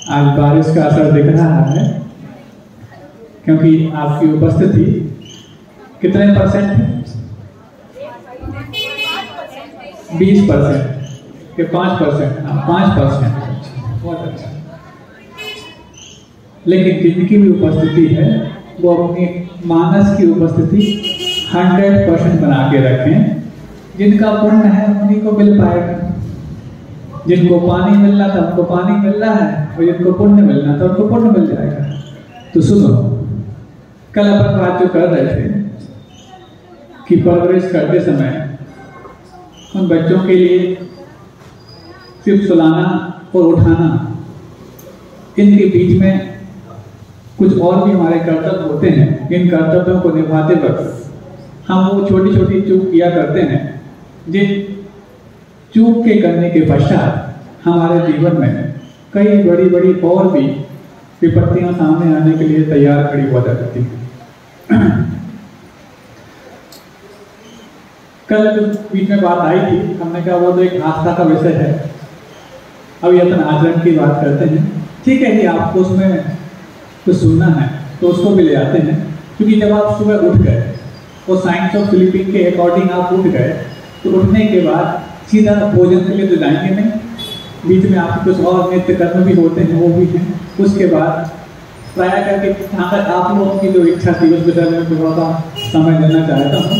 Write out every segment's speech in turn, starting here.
आज बारिश का असर दिख रहा है क्योंकि आपकी उपस्थिति कितने परसेंट है? 20% के 5%? हाँ, 5%। बहुत अच्छा। लेकिन जिनकी भी उपस्थिति है वो अपनी मानस की उपस्थिति 100% बना के रखें। जिनका पुण्य है उन्हीं को मिल पाएगा। जिनको पानी मिलना था उनको पानी मिल रहा है, और जिनको पुण्य मिलना था उनको पुण्य मिल जाएगा। तो सुनो, कल अपन बात जो कर रहे थे कि परवरिश करते समय उन बच्चों के लिए सिर्फ सुलाना और उठाना, इनके बीच में कुछ और भी हमारे कर्तव्य होते हैं। इन कर्तव्यों को निभाते वक्त हम वो छोटी छोटी चूक किया करते हैं, जिन चूक के करने के पश्चात हमारे जीवन में कई बड़ी बड़ी और भी विपत्तियां सामने आने के लिए तैयार खड़ी हो जाती हैं। कल जो बीच में बात आई थी, हमने कहा वो तो एक आस्था का विषय है, अभी अपन आचरण की बात करते हैं। ठीक है कि आपको उसमें कुछ सुनना है तो उसको भी ले आते हैं, क्योंकि जब आप सुबह उठ गए और साइंस ऑफ स्लीपिंग के अकॉर्डिंग आप उठ गए, तो उठने के बाद सीधा भोजन के लिए तो जाएंगे नहीं, बीच में आपके कुछ और नित्य कर्म भी होते हैं, वो भी हैं। उसके बाद प्राय करके जहाँ तक आप लोगों की जो इच्छा थी उस विषय में थोड़ा सा समय देना चाहता हूँ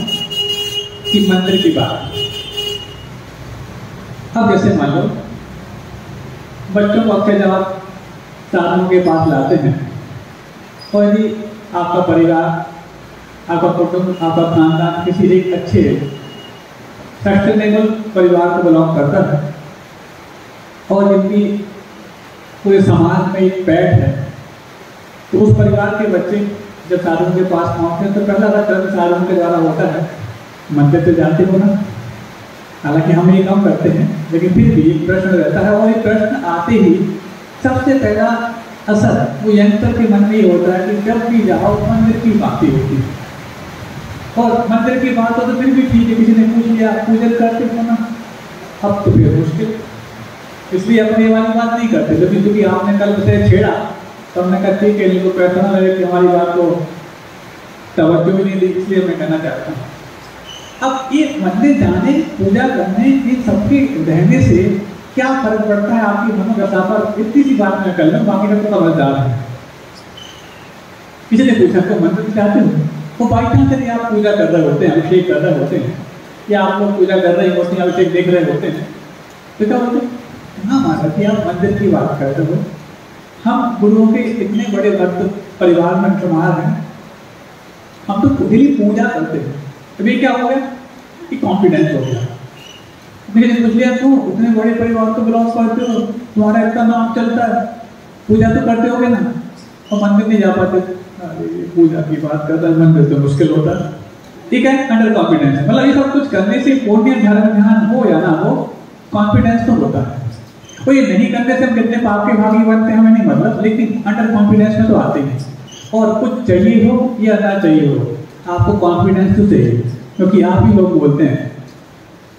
कि मंदिर की बात। अब जैसे मान लो बच्चों को अक्सर जब आप साधनों के पास लाते हैं, और यदि आपका परिवार, आपका कुटुंब, आपका खानदान किसी एक अच्छे सस्टेनेबल परिवार को बिलोंग करता है, और जिनकी पूरे समाज में एक पैठ है, तो उस परिवार के बच्चे जब साधुओं के पास पहुंचते हैं तो पहला कर्म साधुओं के द्वारा होता है मंदिर से जाते हो ना। हालांकि हम ये काम करते हैं, लेकिन फिर भी एक प्रश्न रहता है, और ये प्रश्न आते ही सबसे पहला असर वो यंगस्टर के मन में ये होता है कि जब भी जाओ मंदिर की बातें होती है। और मंदिर की बात हो तो फिर भी ठीक है, किसी ने पूछ लिया पूजन करते हो ना, अब तो फिर मुश्किल, इसलिए अपने ये वाली बात नहीं करते। जब क्योंकि आपने कल उसे छेड़ा तो हमने कहा ठीक है, इनको पैसा लगे कि हमारी बात को तवज्जो भी नहीं दी, इसलिए मैं कहना चाहता हूँ। अब ये मंदिर जाने, पूजा करने, इन सबके रहने से क्या फर्क पड़ता है आपकी मनोदशा पर, इतनी सी बात मैं कर लूँ, बाकी सब तो समझदार है। किसी ने पूछा तो मंदिर जाते हो, वो बाई चांस यदि आप पूजा कर रहे होते हैं, अभिषेक कर रहे होते हैं, या आप लोग पूजा कर रहे होते हैं, अभिषेक देख रहे होते हैं, तो क्या बोलते हैं? हाँ माना कि आप मंदिर की बात करते हो, हम गुरुओं के इतने बड़े भक्त परिवार में शुमार हैं, हम तो डेली पूजा करते हैं। अभी क्या हो गया कि कॉन्फिडेंस हो गया। मैंने पूछ लिया क्यों इतने बड़े परिवार को बिलोंग करते हो, तुम्हारा इतना नाम चलता है, पूजा तो करते होगे ना, और मंदिर नहीं जा पाते। पूजा की बात करता है, मंदिर तो मुश्किल होता है। ठीक है, अंडर कॉन्फिडेंस, मतलब ये सब कुछ करने से पुण्य ध्यान हो या ना हो, कॉन्फिडेंस तो होता है। और ये नहीं करने से हम कितने पाप के भागी बनते हैं हमें नहीं मतलब, लेकिन अंडर कॉन्फिडेंस में तो आते हैं। और कुछ चाहिए हो या ना चाहिए हो, आपको कॉन्फिडेंस तो चाहिए, क्योंकि आप ही लोग बोलते हैं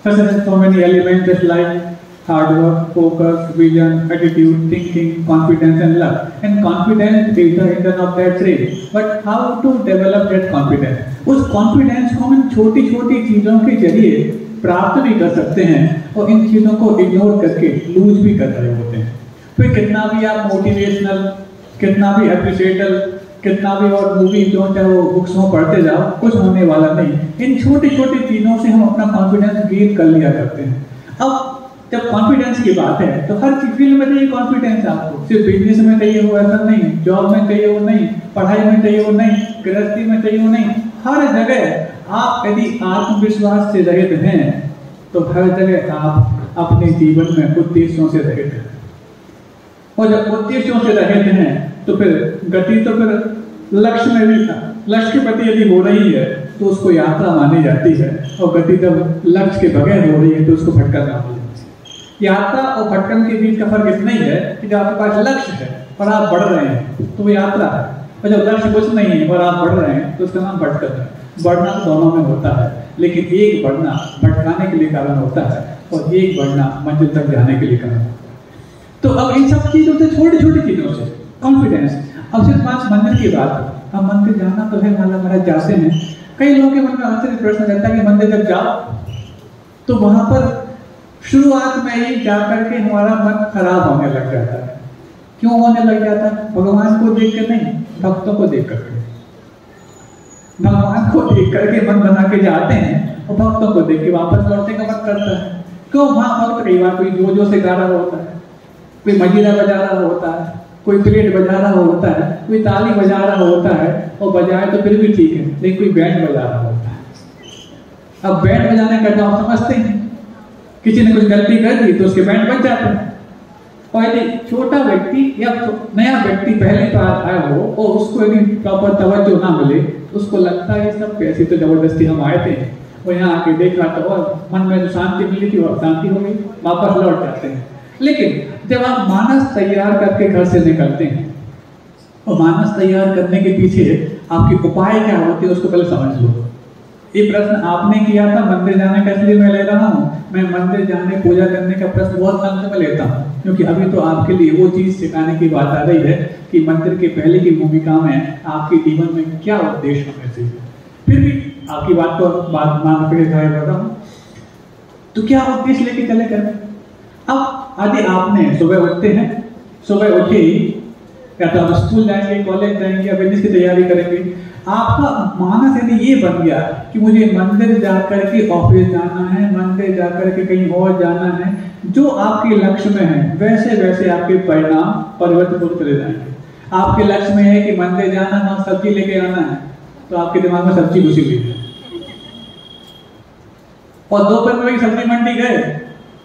so many elements just like hard work, focus, vision, attitude, thinking, confidence and luck. And confidence is the engine of that train. But how to develop that confidence? उस confidence को हम छोटी छोटी चीजों के जरिए प्राप्त भी कर सकते हैं, और इन चीजों को इग्नोर करके लूज भी कर रहे होते हैं। फिर कितना भी आप मोटिवेशनल, कितना भी अप्रिशिएटल, कितना भी और मूवी जो चाहे वो बुक्स में पढ़ते जाओ, कुछ होने वाला नहीं। इन छोटी छोटी चीजों से हम अपना कॉन्फिडेंस गेन कर लिया करते हैं। अब जब कॉन्फिडेंस की बात है तो हर फील्ड में चाहिए कॉन्फिडेंस। आपको सिर्फ बिजनेस में चाहिए हो ऐसा नहीं, जॉब में चाहिए हो नहीं, पढ़ाई में चाहिए हो नहीं, गृहस्थी में चाहिए हो नहीं, हर जगह आप यदि आत्मविश्वास से रहित हैं तो हर जगह आप अपने जीवन में उद्देश्यों से रहित हैं। और जब उद्देश्यों से रहित हैं तो फिर गति तो फिर लक्ष्य में भी, लक्ष्य के प्रति यदि हो रही है तो उसको यात्रा मानी जाती है, और गति जब लक्ष्य के बगैर हो रही है तो उसको भटकन मानी जाती है। यात्रा और भटकन के बीच का फर्क इतना ही है कि जब आपके पास लक्ष्य है और आप बढ़ रहे हैं तो वो यात्रा है, और जब लक्ष्य कुछ नहीं है और आप बढ़ रहे हैं तो उसका नाम भटकन है। बढ़ना तो दोनों में होता है, लेकिन एक बढ़ना भटकाने के लिए कारण होता है, और एक बढ़ना मंजिल तक जाने के लिए कारण होता है। तो अब इन सब चीजों से, छोटी छोटी चीजों से कॉन्फिडेंस। अब सिर्फ 5 मंदिर की बात, अब मंदिर जाना तो है, माला महाराज जाते हैं। कई लोगों के मन में आश्चर्य प्रश्न रहता है कि मंदिर जब जाओ तो वहां पर शुरुआत में ही जाकर के हमारा मन खराब होने लग जाता है। क्यों होने लग जाता है? भगवान को देख कर नहीं, भक्तों को देख करके। भगवान को देख करके मन बना के जाते हैं और भक्तों को देख के वापस लौटने का मन करता है। क्यों? वहां भक्त कई बार कोई जो से गा रहा होता है, कोई मजीरा बजा रहा होता है, कोई प्लेट बजा रहा होता है, कोई ताली बजा रहा होता है, और बजाए तो फिर भी ठीक है, लेकिन कोई बैंड बजा रहा होता है। अब बैंड बजाने का तो आप समझते हैं, किसी ने कुछ गलती कर दी तो उसके बैंड बज जाते हैं। पहले छोटा व्यक्ति या नया व्यक्ति पहले बार आया हो और उसको यदि प्रॉपर तवज्जो ना मिले तो उसको लगता है ये सब कैसे, तो जबरदस्ती हम आए थे और यहाँ आके देखा तो और मन में जो शांति मिली थी और शांति हो गई, वापस लौट जाते हैं। लेकिन जब आप मानस तैयार करके घर से निकलते हैं और मानस तैयार करने के पीछे आपके उपाय क्या होते हैं उसको पहले समझ लो। ये प्रश्न आपने किया था मंदिर जाने का, इसलिए मैं ले रहा हूँ। मैं मंदिर जाने पूजा करने का प्रश्न बहुत अंत में लेता हूँ, क्योंकि अभी तो आपके लिए वो चीज सिखाने की बात आ रही है कि मंदिर के पहले की भूमिका में आपके जीवन में क्या उद्देश्य होने चाहिए। फिर भी आपकी बात को बात मान कर करता हूँ, तो क्या उद्देश्य लेके चले कर। अब यदि आपने सुबह उठते हैं, सुबह उठे या तो आप स्कूल जाएंगे, कॉलेज जाएंगे या बिजनेस की तैयारी करेंगे, आपका मानस यदि ये बन गया कि मुझे मंदिर जाकर के ऑफिस जाना है, मंदिर जाकर के कहीं और जाना है, जो आपके लक्ष्य में है वैसे वैसे आपके परिणाम परिवर्तित होते चले जाएंगे। आपके लक्ष्य में है कि मंदिर जाना, वहां सब्जी लेके आना है, तो आपके दिमाग में सब्जी घुसी हुई है। और दोपहर में सब्जी मंडी गए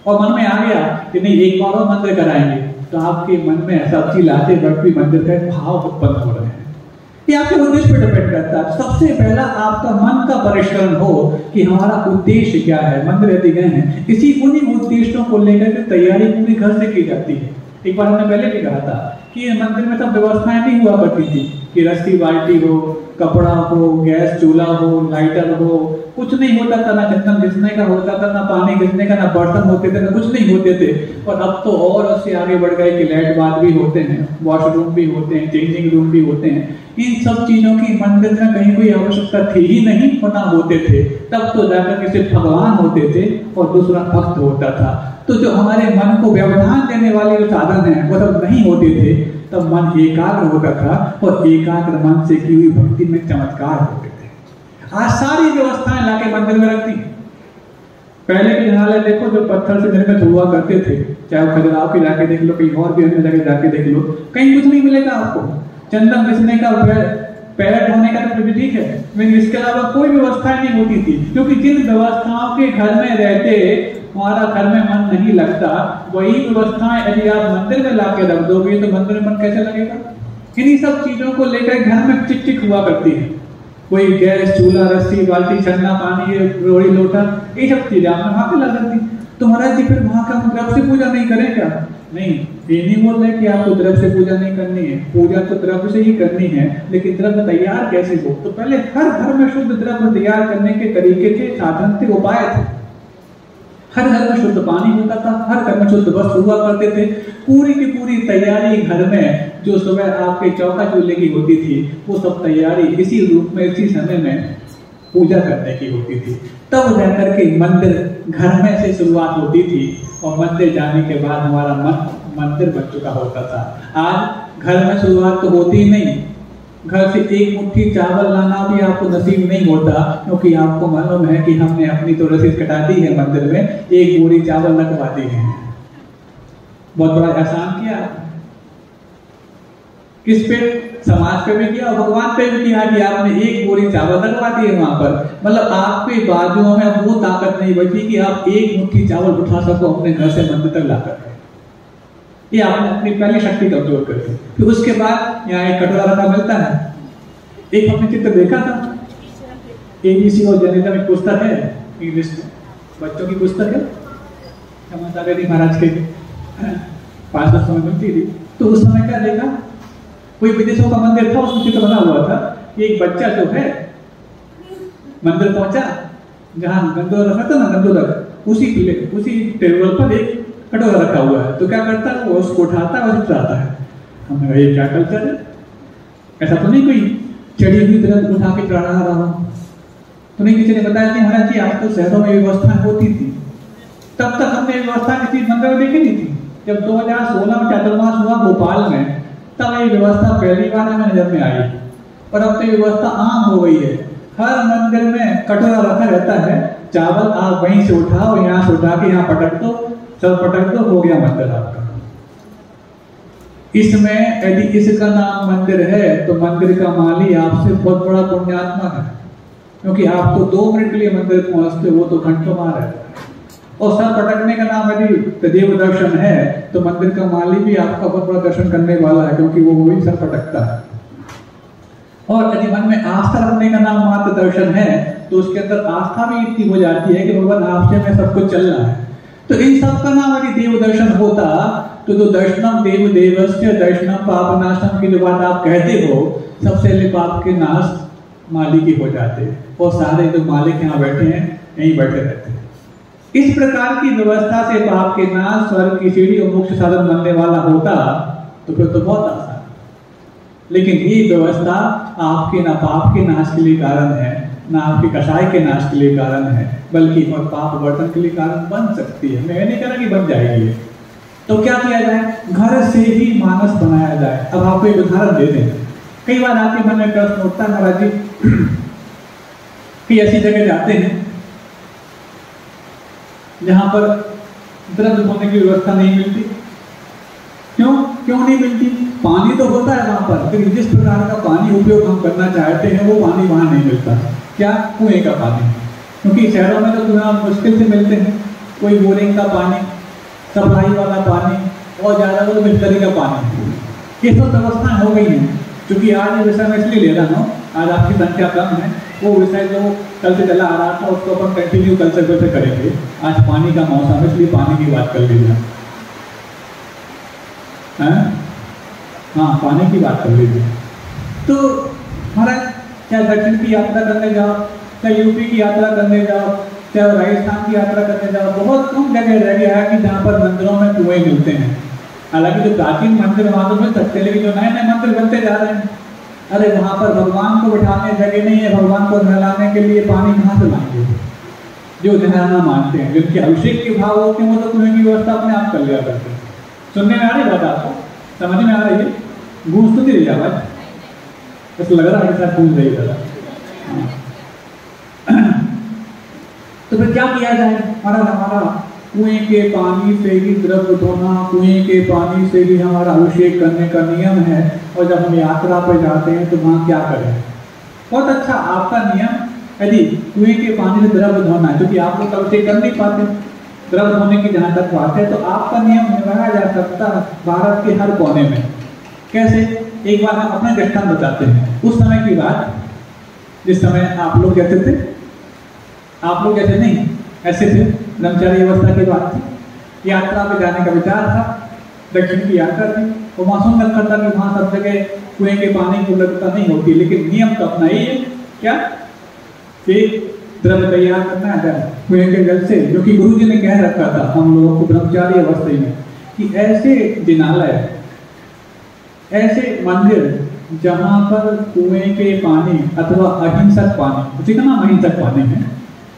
और मन में आ गया कि नहीं एक बार और मंदिर कराएंगे, तो आपके मन में सब्जी लाते वक्त भी मंदिर का भाव उत्पन्न हो रहे हैं। ये आपके उद्देश्य पर डिपेंड करता है। सबसे पहला आपका मन का परिष्करण हो कि हमारा उद्देश्य क्या है। मंदिर यदि गए हैं, इसी उन्हीं उद्देश्यों को लेकर के तैयारी पूरी घर से की जाती है। एक बार हमने पहले भी कहा था कि मंदिर में सब व्यवस्थाएं नहीं हुआ करती थी कि रस्सी बाल्टी हो, कपड़ा हो, गैस चूल्हा हो, लाइटर हो, कुछ नहीं होता था। ना चंदन घिसने का होता था, ना पानी घिसने का, ना बर्तन होते थे, ना कुछ नहीं होते थे। और अब तो और उससे आगे बढ़ गए कि लाइट बाथ भी होते हैं, वॉशरूम भी होते हैं, चेंजिंग रूम भी होते हैं। इन सब चीजों की मंदिर में कहीं कोई आवश्यकता थी ही नहीं, होना होते थे। तब तो जाकर के सिर्फ भगवान होते थे और दूसरा भक्त होता था। तो जो हमारे मन को व्यवधान देने वाले जो साधन है वो सब नहीं होते थे, तब मन एकाग्र होता था और एकाग्र मन से की हुई भक्ति में चमत्कार होते थे। आज सारी व्यवस्थाएं लाके मंदिर में रखती। पहले के जनाले देखो जो पत्थर से निर्मित हुआ करते थे, चाहे वो खजुराहो के जाके देख लो, कहीं और भी अन्य जगह जाके देख लो, कहीं कुछ नहीं मिलेगा आपको। चंदन घिसने का, पैर धोने का तो भी ठीक है, लेकिन इसके अलावा कोई व्यवस्था नहीं होती थी। क्योंकि जिन व्यवस्थाओं के घर में रहते हमारा घर में मन नहीं लगता, वही व्यवस्थाएं यदि आप मंदिर में लाके रख दोगे तो मंदिर में मन कैसे लगेगा। इन्हीं सब चीजों को लेकर घर में चिक हुआ करती है। कोई गैस चूल्हा, रस्सी बाल्टी, छन्ना, पानी, रोड़ी लोटा, ये सब चीजें आपने वहां पे लग सकती। तो महाराज जी फिर वहां का द्रव्य से पूजा नहीं करें क्या? नहीं, ये नहीं बोल रहे कि आपको द्रव्य से पूजा नहीं करनी है। पूजा तो द्रव्य से ही करनी है, लेकिन द्रव्य तैयार कैसे हो? तो पहले हर घर में शुद्ध द्रव्य तैयार करने के तरीके थे, साधन थे, उपाय थे। हर घर में शुद्ध पानी होता था, हर घर में शुद्ध वस्त्र हुआ करते थे। पूरी की पूरी तैयारी घर में जो सुबह आपके चौका चूल्हे की होती थी, वो सब तैयारी इसी रूप में, इसी समय में पूजा करने की होती थी। तब जाकर के मंदिर घर में से शुरुआत होती थी और मंदिर जाने के बाद हमारा मन मंदिर बन चुका होता था। आज घर में शुरुआत तो होती ही नहीं। घर से एक मुट्ठी चावल लाना भी आपको नसीब नहीं होता, क्योंकि आपको मालूम है कि हमने अपनी तो रसीद कटा दी है, मंदिर में एक बोरी चावल लगवा दी है। बहुत बड़ा एहसान किया। किस पे? समाज पे भी किया और भगवान पे भी किया कि आपने एक बोरी चावल लगवा दी है वहां पर। मतलब आपके बाजुओं में वो ताकत नहीं बची कि आप एक मुट्ठी चावल उठा सको अपने घर से मंदिर तक लाकर। ये आपने अपनी पहली शक्ति कमजोर कर दी। फिर उसके बाद यहाँ एक कटोरा रखा मिलता है। एक हमने चित्र देखा था, ABC और जर्नलिज्म एक पुस्तक है इंग्लिश में, बच्चों की पुस्तक है, चमत्कारी महाराज के 5 समय मिलती थी। तो उस समय क्या देखा, कोई विदेशों का मंदिर था, उसमें चित्र बना हुआ था। एक बच्चा जो है मंदिर पहुंचा, जहाँ गंदोरा रखा था ना, गंदोरा, उसी टेबल पर एक कटोरा रखा हुआ है, तो क्या करता है वो उसको उठाता है और चित्राता है। हमने कहा ये क्या कल्चर है, ऐसा तो नहीं कोई चढ़ी हुई तरह उठा के चढ़ा रहा हूँ। तो नहीं किसी ने बताया कि महाराज जी आप तो शहरों में व्यवस्था होती थी, तब तक हमने व्यवस्था किसी मंदिर में देखी नहीं थी। जब 2016 में चातुर्मास हुआ भोपाल में, तब ये व्यवस्था पहली बार हमें नजर में आई, और अब तो व्यवस्था आम हो गई है। हर मंदिर में कटोरा रखा रहता है, चावल आप वहीं से उठाओ, यहाँ से उठा के यहाँ पटक दो, सब पटक दो, हो गया मंदिर आपका। इसमें यदि इसका नाम मंदिर है तो मंदिर का माली आपसे बहुत बड़ा पुण्यात्मा है, क्योंकि आप तो 2 मिनट के लिए मंदिर पहुंचते, वो तो घंटों मार है। और सर पटकने का नाम यदि देव दर्शन है तो मंदिर का माली भी आपका बहुत बड़ा दर्शन करने वाला है, क्योंकि वो वही सर पटकता है। और यदि मन में आस्था रखने का नाम मात्र दर्शन है तो उसके अंदर आस्था भी इतनी हो जाती है कि भगवान आपसे में सब कुछ चल रहा है। तो इन सब का नाम यदि देव दर्शन होता तो जो दर्शनम देव देवस्य दर्शनम पापनाशम की जो बात आप कहते हो, सबसे पहले पाप के नाश माली की हो जाते, और सारे जो मालिक यहाँ बैठे हैं यहीं बैठे रहते हैं। इस प्रकार की व्यवस्था से पाप के नाश, स्वर्ग की सीढ़ी और मोक्ष साधन बनने वाला होता तो फिर तो बहुत आसान। लेकिन ये व्यवस्था आपके ना पाप के नाश के लिए कारण है, ना आपके कषाय के नाश के लिए कारण है, बल्कि और पाप वर्तन के लिए कारण बन सकती है। मैं नहीं कह रहा कि बन जाएगी। तो क्या किया जाए, घर से ही मानस बनाया जाए। अब आपको एक उदाहरण दे दें। कई बार आपके मन में प्रश्न उठता है महाराज जी कि ऐसी जगह जाते हैं जहां पर द्रव्य होने की व्यवस्था नहीं मिलती। क्यों नहीं मिलती? पानी तो होता है वहां पर, लेकिन जिस प्रकार का पानी उपयोग हम करना चाहते हैं वो पानी वहां नहीं मिलता। क्या? कुएं का पानी। क्योंकि शहरों में तो कुआं मुश्किल से मिलते हैं, कोई बोरिंग का पानी, सप्लाई वाला पानी, और ज्यादा वो मिल्टरी का पानी। ये सब व्यवस्थाएं हो गई हैं। क्योंकि आज ये विषय मैं इसलिए ले रहा हूँ, आज आपकी संख्या कम है, वो विषय जो कल से चला आ रहा था उसको अपन कंटिन्यू कल से करेंगे। आज पानी का मौसम है इसलिए पानी की बात कर लीजिए। हाँ, पानी की बात कर लीजिए। तो महाराज चाहे दक्षिण की यात्रा करने जाओ, चाहे यूपी की यात्रा करने जाओ, चाहे राजस्थान की यात्रा करने जाओ, बहुत कम जगह रह गया है कि जहाँ पर मंदिरों में कुएं मिलते हैं। हालांकि जो प्राचीन मंदिर वहां तो मिल सकते हैं, लेकिन जो नए नए मंदिर बनते जा रहे हैं, अरे वहां पर भगवान को बिठाने जगह नहीं है, भगवान को नहलाने के लिए पानी कहाँ से लाएंगे? जो नहलाना मानते हैं, जिनके अभिषेक के भाव होते हैं, वो तो कुएं की व्यवस्था अपने आप कर लिया करते हैं। सुनने में आ रही बात आपको? समझ में आ रही है? गूंज तो नहीं रही आवाज, ऐसा लग रहा है साथ गूंज रही है। तो फिर क्या किया जाए? हमारा कुएं के पानी से ही द्रव्य धोना, कुएं के पानी से ही हमारा अभिषेक करने का नियम है। और जब हम यात्रा पर जाते हैं तो वहाँ क्या करें? बहुत अच्छा आपका नियम, यदि कुएं के पानी से द्रव्य धोना है, क्योंकि आप लोग अभिषेक कर नहीं पाते, द्रव्य धोने की जहाँ तक बात है, तो आपका नियम निभाया जा सकता है भारत के हर कोने में। कैसे? एक बार हम अपना दृष्टांत बताते हैं। उस समय की बात, जिस समय आप लोग कहते थे, आप लोग जैसे नहीं, ऐसे थे, ब्रह्मचारी अवस्था की बात थी, यात्रा पे जाने का विचार था, दक्षिण की यात्रा थी, वो मासूम लगता था कि वहाँ सब जगह कुएं के पानी की उपलब्धता नहीं होती, लेकिन नियम तो अपना ही है। क्या? कि द्रव्य तैयार करना है कुएं के जल से, जो कि गुरु जी ने कह रखा था हम लोगों को ब्रह्मचारी अवस्था में, कि ऐसे जिनालय, ऐसे मंदिर जहाँ पर कुएं के पानी अथवा अहिंसक पानी, उसी का नाम अहिंसक पानी है,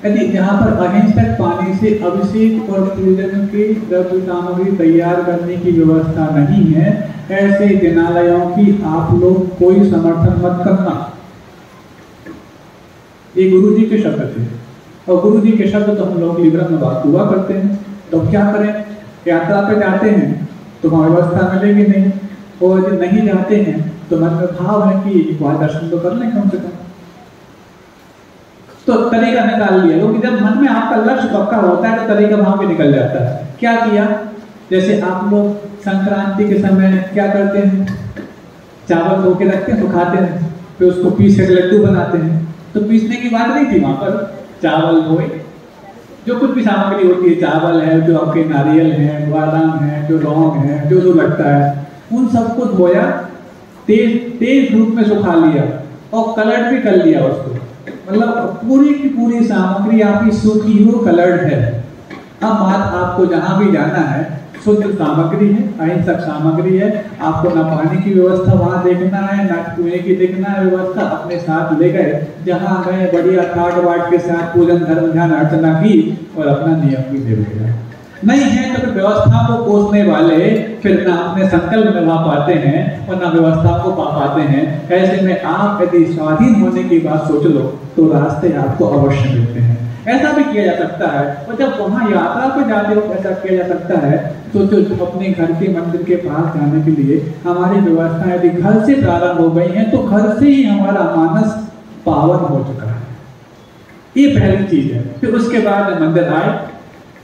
यदि जहाँ पर अहिंसक पानी से अभिषेक और पूजन की द्रव्य सामग्री तैयार करने की व्यवस्था नहीं है, ऐसे जिनालयों की आप लोग कोई समर्थन मत करना। ये गुरु जी के शब्द थे, और गुरु जी के शब्द तो हम लोग लिब्रा में बात हुआ करते हैं। तो क्या करें? यात्रा पे जाते हैं तो वहाँ व्यवस्था मिलेगी नहीं, और यदि नहीं जाते हैं तो मन में भाव है कि वहाँ दर्शन तो कर लें कम से कम। तो तरीका निकाल लिया, क्योंकि जब मन में आपका लक्ष्य पक्का होता है तो तरीका वहां पे निकल जाता है। क्या किया? जैसे आप लोग संक्रांति के समय क्या करते हैं? चावल धो के रखते हैं, सुखाते हैं, फिर उसको पीस के लड्डू बनाते हैं। तो पीसने की बात नहीं थी वहां पर, चावल धोए, जो कुछ भी सामग्री होती है, चावल है, जो आपके नारियल है, बादाम है, जो लौंग है, जो लगता है, उन सबको धोया, तेज धूप में सुखा लिया और कलर भी कर लिया उसको। मतलब पूरी की पूरी सामग्री आपकी सूखी हो, कलर्ड है। अब बात आपको जहां भी जाना है शुद्ध सामग्री है, अहिंसक सामग्री है। आपको ना पानी की व्यवस्था वहां देखना है, ना कुएं की देखना है व्यवस्था, अपने साथ ले गए, जहां गए बढ़िया ठाट बाट के साथ पूजन धर्म ध्यान अर्चना की और अपना नियम भी दे गया। नहीं है तो व्यवस्था को कोसने वाले फिर ना अपने संकल्प निभा पाते हैं और ना व्यवस्था को पा पाते हैं। ऐसे में आप यदि स्वाधीन होने की बात सोच लो तो रास्ते आपको अवश्य मिलते हैं। ऐसा भी किया जा सकता है, और जब वहां यात्रा पर जाते हो ऐसा किया जा सकता है। तो जो अपने घर के मंदिर के पास जाने के लिए हमारी व्यवस्था यदि घर से प्रारंभ हो गई है तो घर से ही हमारा मानस पावन हो चुका है। ये पहली चीज है। फिर उसके बाद मंदिर आए।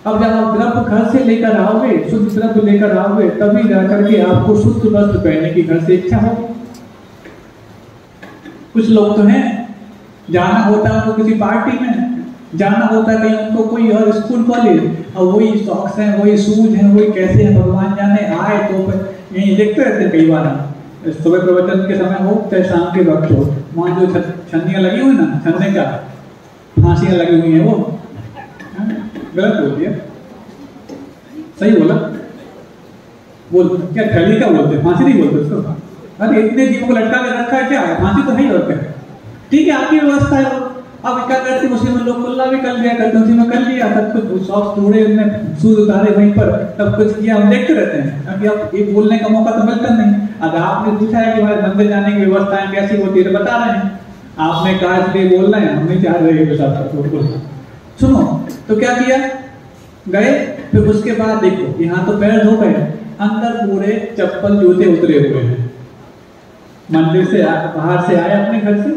अब जब आप द्रव्य घर से लेकर आओगे, शुद्ध द्रव्य लेकर आओगे, तभी जाकर के आपको शुद्ध वस्त्र पहनने की घर से इच्छा होगी। कुछ लोग तो हैं जाना होता है उनको किसी पार्टी में, जाना होता है कहीं उनको कोई और स्कूल कॉलेज, और वही सॉक्स हैं, वही शूज हैं, वही कैसे हैं भगवान जाने, आए तो यही देखते रहते हैं। कई बार हम सुबह प्रवचन के समय हो चाहे शाम के वक्त हो, वहां जो छन्नियां लगी हुई ना, छन्ने का फांसियां लगी हुई है, वो गलत बोल दिया, सही बोला, बोल क्या खली का बोलते, फांसी नहीं बोलते उसको। अरे इतने जीवों को लटका के रखा है, क्या है, फांसी तो है ही और क्या। ठीक है, आपकी व्यवस्था है। अब क्या करते हैं, उसी में लोग कुल्ला भी कर लिया करते, उसी में कर लिया, सब कुछ सॉक्स तोड़े, शूज उतारे वहीं पर, सब कुछ किया, हम देखते रहते हैं। अभी आप ये बोलने का मौका तो मिलता नहीं। अगर आपने पूछा है कि हमारे मंदिर जाने की व्यवस्थाएं कैसी होती है, बता रहे हैं, आपने कहा इसलिए बोल रहे हैं, हम नहीं चाह रहे। सुनो, तो क्या किया, गए, फिर उसके बाद देखो यहाँ तो पैर धो गए, अंदर पूरे चप्पल जूते उतरे हुए हैं। मंदिर से बाहर से आए अपने घर से,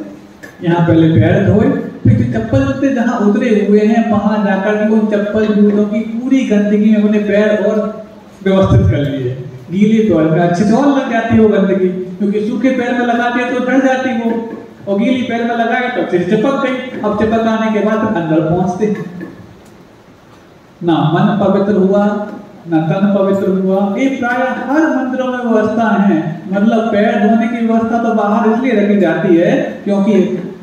यहाँ पहले पैर धोए, फिर चप्पल जूते जहाँ उतरे हुए हैं वहां जाकर के उन चप्पल जूतों की पूरी गंदगी में अपने पैर और व्यवस्थित कर लिए। गीले पैर में अच्छे से और लग जाती है वो गंदगी, क्योंकि सूखे पैर में लगाते हैं तो झड़ जाती वो, और गीली पैर में लगाए तो फिर चिपक गई। अब चिपक आने के बाद अंदर पहुंचते, ना मन पवित्र हुआ न तन पवित्र हुआ। ये प्राय हर मंदिरों में व्यवस्था है। मतलब पैर धोने की व्यवस्था तो बाहर इसलिए रखी जाती है क्योंकि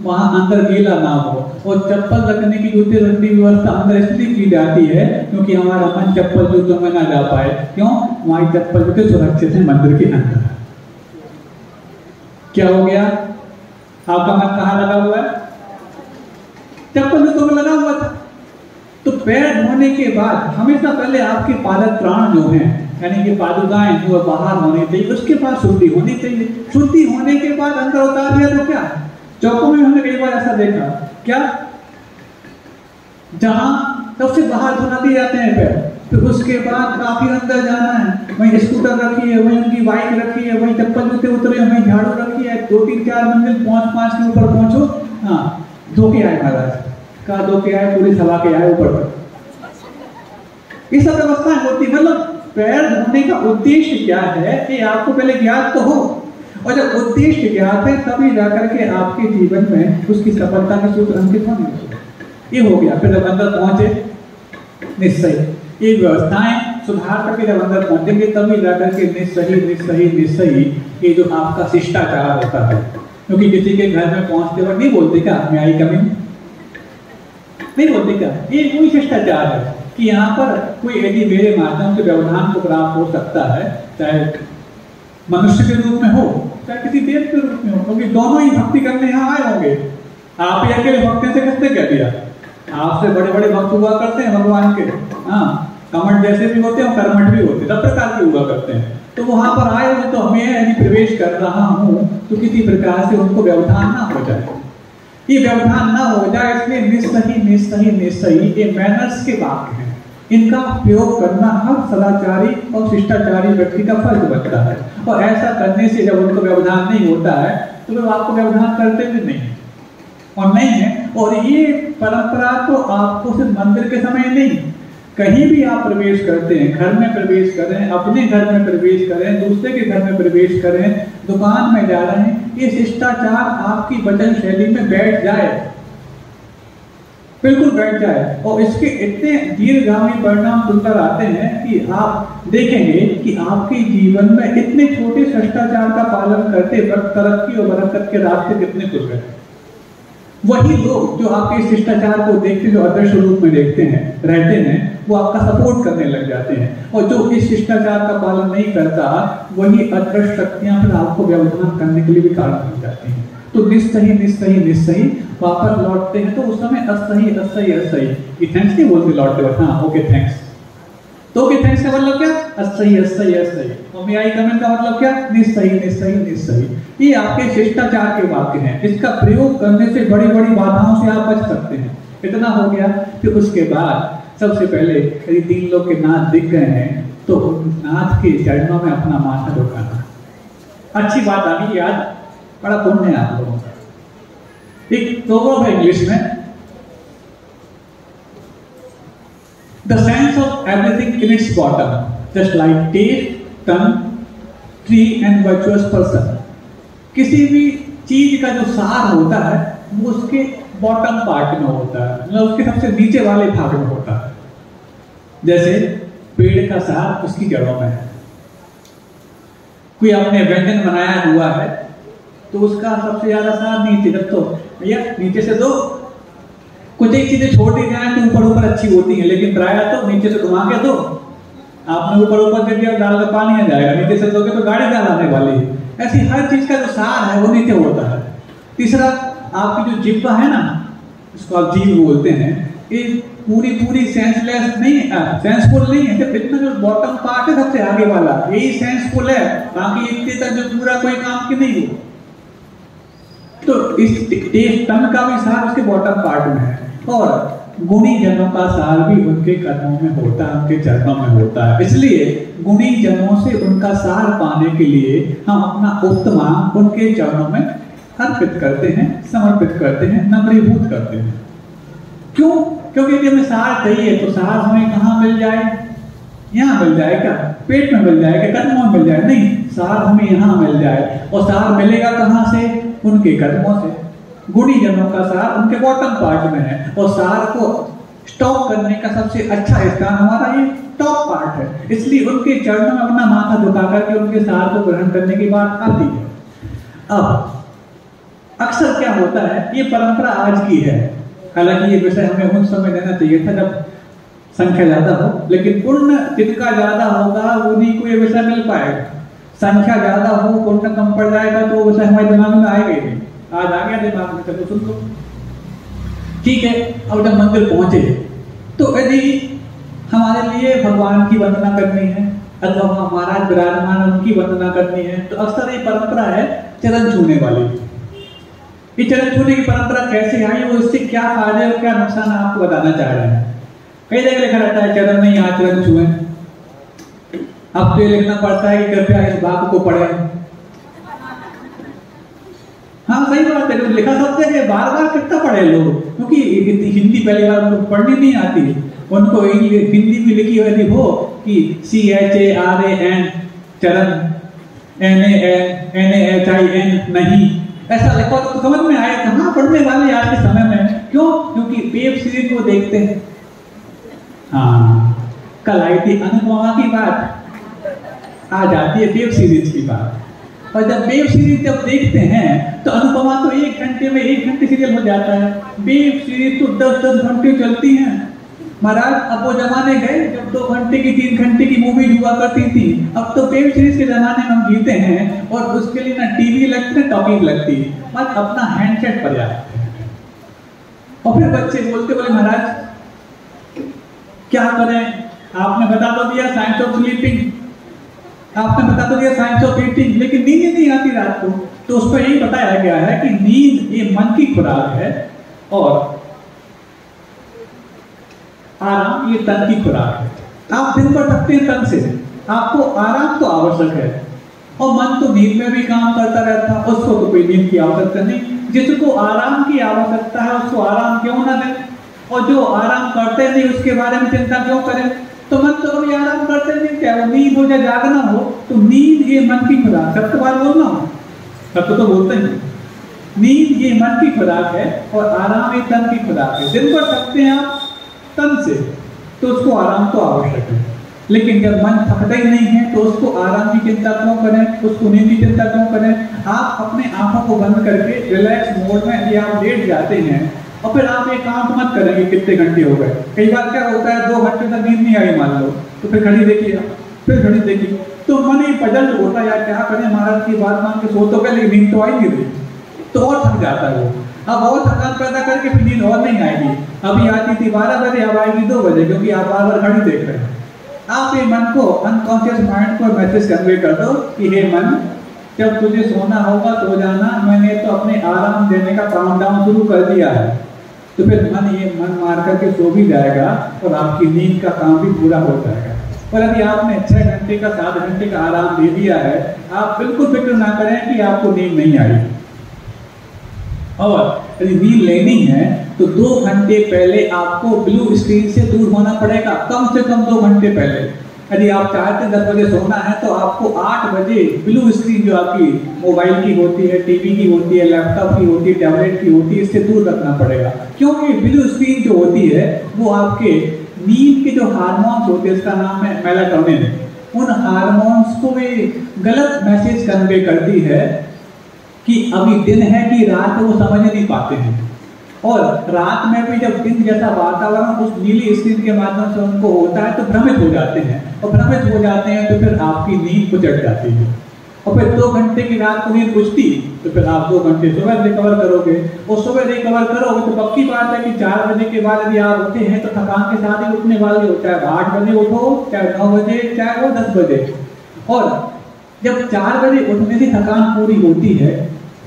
वहां अंदर गीला ना हो, और चप्पल रखने की, जूते रखने की व्यवस्था अंदर इसलिए की जाती है क्योंकि हमारा मन चप्पल जूतों में ना जा पाए। क्यों? हमारी चप्पल जूते सुरक्षित है मंदिर के अंदर। क्या हो गया? आपका मन कहाँ लगा हुआ है? चप्पल जूतों में लगा हुआ था। तो पैर धोने के बाद हमेशा पहले आपके पादप प्राण जो हैं, यानी कि पादुकाएं जो बाहर होनी चाहिए, उसके बाद शुद्धि होनी चाहिए। शुद्धि होने के बाद अंदर उतार दिया तो क्या? चौकों में हमने कई बार ऐसा देखा, क्या जहां सबसे बाहर धोना दिए जाते हैं पैर, फिर उसके बाद काफी अंदर जाना है, वहीं स्कूटर रखी है, वहीं उनकी बाइक रखी है, वहीं चप्पल जूते उतरे, वहीं झाड़ू रखी है, 2-3-4 मंजिल 5 के ऊपर पहुंचो, हाँ धो के आए महाराज, कहा धो के आए, पूरी सभा के आए ऊपर पर। ये सब व्यवस्थाएं होती। मतलब पैर धोने का उद्देश्य क्या है ये आपको पहले ज्ञात तो हो, और जब उद्देश्य ज्ञात है तभी जाकर के आपके जीवन में उसकी सफलता के सूत्र अंकित होंगे। ये हो गया। फिर जब अंदर पहुंचे निश्चय, ये व्यवस्थाएं सुधार करके जब अंदर पहुंचेंगे तभी जाकर के निश्चयी ये जो आपका शिष्टाचार होता है। क्योंकि किसी के घर में पहुंचते वक्त नहीं बोलते क्या मैं आई कमी, नहीं बोलते क्या? ये कोई शिष्टाचार है कि यहाँ पर कोई यदि मेरे माध्यम से व्यवधान को प्राप्त हो सकता है, चाहे मनुष्य के रूप में हो चाहे किसी देव के रूप में हो, क्योंकि दोनों ही भक्ति करने यहाँ आए होंगे। आप ही अकेले भक्ति से किसने कह दिया? आपसे बड़े बड़े भक्त हुआ करते हैं भगवान के, हाँ कमंड जैसे भी होते हैं, कर्मठ भी होते हैं, सब प्रकार के हुआ करते हैं। तो वहां पर आए हुए तो हमें यदि प्रवेश कर रहा हूँ तो किसी प्रकार से उनको व्यवधान ना हो जाए। ये व्यवधान ना हो जाए इसलिए निश्चयी ये मैनर्स के वाक्य हैं, इनका उपयोग करना हर सदाचारी और शिष्टाचारी व्यक्ति का फर्ज बनता है। और ऐसा करने से जब उनको व्यवधान नहीं होता है तो वे आपको व्यवधान करते भी नहीं और नहीं है। और ये परंपरा तो आपको सिर्फ मंदिर के समय नहीं, कहीं भी आप प्रवेश करते हैं, घर में प्रवेश करें, अपने घर में प्रवेश करें, दूसरे के घर में प्रवेश करें, दुकान में जा रहे हैं, ये शिष्टाचार आपकी वचन शैली में बैठ जाए, बिल्कुल बैठ जाए। और इसके इतने दीर्घगामी परिणाम सुनकर आते हैं कि आप देखेंगे कि आपके जीवन में इतने छोटे शिष्टाचार का पालन करते वक्त तरक्की और बरकत के रास्ते कितने खुल गए। वही लोग जो आपके शिष्टाचार को देखते, जो आदर्श रूप में देखते हैं, रहते हैं, वो आपका सपोर्ट करने लग जाते हैं। और जो इस शिष्टाचार का पालन नहीं करता, वही आदर्श शक्तियां फिर आपको व्यवधान करने के लिए भी कारण बन जाती हैं। तो निस्सही निस्सही निस्सही वापस लौटते हैं, तो उस समय असही असही असही, ये थैंक्स नहीं बोलते लौटते वक्त, हाँ ओके थैंक्स। तो ओके थैंक्स का मतलब क्या? असही असही असही। और मे आई कमेंट का मतलब क्या? निस्सही निस्सही निस्सही। ये आपके शिष्टाचार के वाक्य हैं। इसका प्रयोग करने से बड़ी बड़ी बाधाओं से आप बच सकते हैं। इतना हो गया। फिर उसके बाद सबसे पहले यदि 3 लोग के नाथ दिख गए हैं तो नाथ के चरणों में अपना माथा झुकाना। अच्छी बात आ गई याद, बड़ा पुण्य है आप लोगों का। एक प्रोवर्ब है इंग्लिश में, The sense of everything in its bottom, just like taste, tongue, tree and virtuous person. किसी भी चीज का जो सार होता है वो उसके बॉटम पार्ट में होता है, मतलब उसके सबसे नीचे वाले भाग में होता है। जैसे पेड़ का सार उसकी जड़ों में है। कोई आपने व्यंजन बनाया हुआ है तो उसका सबसे ज्यादा सार नीचे, जब तो भैया नीचे से दो। कुछ एक चीजें छोड़ दी जाए तो ऊपर ऊपर अच्छी होती है, लेकिन ड्राया तो नीचे से घुमा के दो। आपने ऊपर ऊपर दे दिया, डाल कर पानी आ जाएगा, नीचे से दोगे तो गाड़ी डाल आने वाली है। ऐसी हर चीज का जो सार है वो नीचे होता है। तीसरा, आपकी जो जिह्वा है ना, इसको आप जीभ बोलते हैं, ये पूरी पूरी सेंसलेस नहीं है, सेंसफुल नहीं है। सिर्फ इतना जो बॉटम पार्ट है सबसे आगे वाला, यही सेंसफुल है, बाकी इतने तक जो पूरा कोई काम की नहीं हो। तो इस टेस्ट का भी सार उसके बॉटम पार्ट में है। और गुणी जनों का सार भी उनके कदमों में होता है, उनके चरणों में होता है। इसलिए गुणी जनों से उनका सार पाने के लिए हम अपना उत्तम उनके चरणों में अर्पित करते हैं, समर्पित करते हैं, नम्रीभूत करते हैं। क्यों? क्योंकि यदि हमें सार चाहिए तो सार हमें कहाँ मिल जाए? यहाँ मिल जाए क्या? पेट में मिल जाए क्या? कदमों में मिल जाए? नहीं, सार हमें यहाँ मिल जाए। और सार मिलेगा कहाँ से? उनके कदमों से। गुणी जनों का सार उनके बॉटम पार्ट में है, और सार को स्टॉक करने का सबसे अच्छा स्थान हमारा ये टॉप पार्ट है। इसलिए उनके चरणों में अपना माथा झुका करके उनके सार को ग्रहण करने की बात आती है। अब अक्सर क्या होता है, ये परंपरा आज की है, हालांकि ये विषय हमें उस समय देना चाहिए था जब संख्या ज्यादा हो, लेकिन पुण्य जिनका ज्यादा होगा उन्हीं को ये विषय मिल पाएगा। संख्या ज्यादा हो, पुण्य कम पड़ जाएगा तो वो विषय हमारे दिमाग में आएगा ही नहीं। आज आ गया दिमाग में, चलो सुन लो, ठीक है। अब जब मंदिर पहुंचे तो यदि हमारे लिए भगवान की वंदना करनी है अथवा महाराज विराजमान उनकी वंदना करनी है, तो अक्सर ये परंपरा है चरण छूने वाली। ये चरण छूने की परंपरा कैसे आई, वो इससे क्या फायदे और क्या नुकसान आपको बताना चाह रहे हैं। कई जगह लिखा रहता है चरण नहीं आचरण छुए। अब तो ये लिखना पड़ता है कि कृपया इस भाग को पढ़ें। हाँ सही बात है, जो लिखा सब जगह बार बार कितना पढ़े लोग, क्योंकि हिंदी पहली बार उनको पढ़नी नहीं आती। उनको हिंदी में लिखी हुई हो कि CHARAN चरण, NANHIN नहीं, ऐसा लिखा तो समझ में आए। कहाँ पढ़ने वाले आज के समय में? क्यों? क्योंकि वेब सीरीज को देखते हैं। हाँ, कल आई थी अनुपमा की बात, आ जाती है वेब सीरीज की बात। और जब वेब सीरीज जब देखते हैं तो अनुपमा तो 1 घंटे में 1 घंटे सीरियल हो जाता है। वेब सीरीज तो 10-10 घंटे चलती हैं महाराज। अब वो जमाने गए जब 2 घंटे की 3 घंटे की मूवी हुआ करती थी। अब तो वेब सीरीज के जमाने में हम जीते हैं, और उसके लिए ना टीवी लगती है, टॉकिंग लगती है, बस अपना हैंडसेट पर जाते हैं। और फिर बच्चे बोलते बोले महाराज क्या करें, आपने बता तो दिया साइंस ऑफ स्लीपिंग, आपने बता तो दिया साइंस ऑफ ईटिंग, लेकिन नींद नहीं आती रात को। तो उस पर यही बताया गया है कि नींद ये मन की खुराक है और आराम ये तन की खुराक है। आप दिन भर थकते हैं तन से, आपको आराम तो आवश्यक है, और मन तो नींद में भी काम करता रहता है, उसको तो कोई नींद की आवश्यकता नहीं। जिसको आराम की आवश्यकता है उसको आराम क्यों ना दें, और जो आराम करते नहीं उसके बारे में चिंता क्यों करें। तो मन तो कभी आराम करते नहीं, क्या वो नींद हो या जागना हो, तो नींद ये मन की खुराक। सबके बार बोलना हो, सब तो बोलते हैं नींद ये मन की खुराक है और आराम ये तन की खुराक है। दिन भर थकते हैं आप तन से, तो उसको आराम तो आवश्यक है। लेकिन जब मन थकता ही नहीं है तो उसको आराम की चिंता क्यों करें, उसको नींद की चिंता क्यों करें। आप अपने आंखों को बंद करके रिलैक्स मोड में यदि आप लेट जाते हैं और फिर आप एक काम मत करेंगे कितने घंटे हो गए। कई बार क्या होता है 2 घंटे तक नींद नहीं आई मान लो, तो फिर घड़ी देखिए, फिर घड़ी देखिए, तो मन ही पजल होता है यार क्या करें, महाराज की बात मान के सो तो गए लेकिन नींद तो आई नहीं रही, तो और थक जाता है वो। अब और थकान पैदा करके फिर नींद और नहीं आएगी। अभी आती थी 12 बजे, अब आएगी 2 बजे, क्योंकि आप बार बार घड़ी देख रहे हैं। आप ये मन को, अनकॉन्शियस माइंड को मैसेज कन्वे कर दो कि हे मन, जब तुझे सोना होगा तो जाना, मैंने तो अपने आराम देने का काउंट डाउन शुरू कर दिया है। तो फिर मन मार करके सो भी जाएगा और आपकी नींद का काम भी पूरा हो जाएगा। और यदि आपने 6 घंटे का 7 घंटे का आराम दे दिया है, आप बिल्कुल फिक्र ना करें कि आपको नींद नहीं आई। और यदि नींद लेनी है तो 2 घंटे पहले आपको ब्लू स्क्रीन से दूर होना पड़ेगा, कम से कम 2 घंटे पहले। यदि आप चाहते हैं 10 बजे सोना है तो आपको 8 बजे ब्लू स्क्रीन जो आपकी मोबाइल की होती है, टीवी की होती है, लैपटॉप की होती है, टैबलेट की होती है, इससे दूर रखना पड़ेगा। क्योंकि ब्लू स्क्रीन जो होती है वो आपके नींद के जो हार्मोन्स होते हैं, इसका नाम है मेलाटोनिन, उन हार्मोन्स को भी गलत मैसेज कन्वे करती है कि अभी दिन है कि रात है, वो समझ नहीं पाते हैं। और रात में भी जब दिन जैसा वातावरण उस नीली स्क्रीन के माध्यम से उनको होता है तो भ्रमित हो जाते हैं, और भ्रमित हो जाते हैं तो फिर आपकी नींद कुचट जाती है। और फिर 2 घंटे की रात को नींद खुजती तो फिर आप 2 घंटे सुबह रिकवर करोगे, और सुबह रिकवर करोगे तो पक्की बात है कि 4 बजे के बाद यदि आप उठे हैं तो थकान के साथ ही उठने वाले हो, चाहे 8 बजे उठो, चाहे 9 बजे, चाहे वो 10 बजे। और जब 4 बजे उठने से थकान पूरी होती है,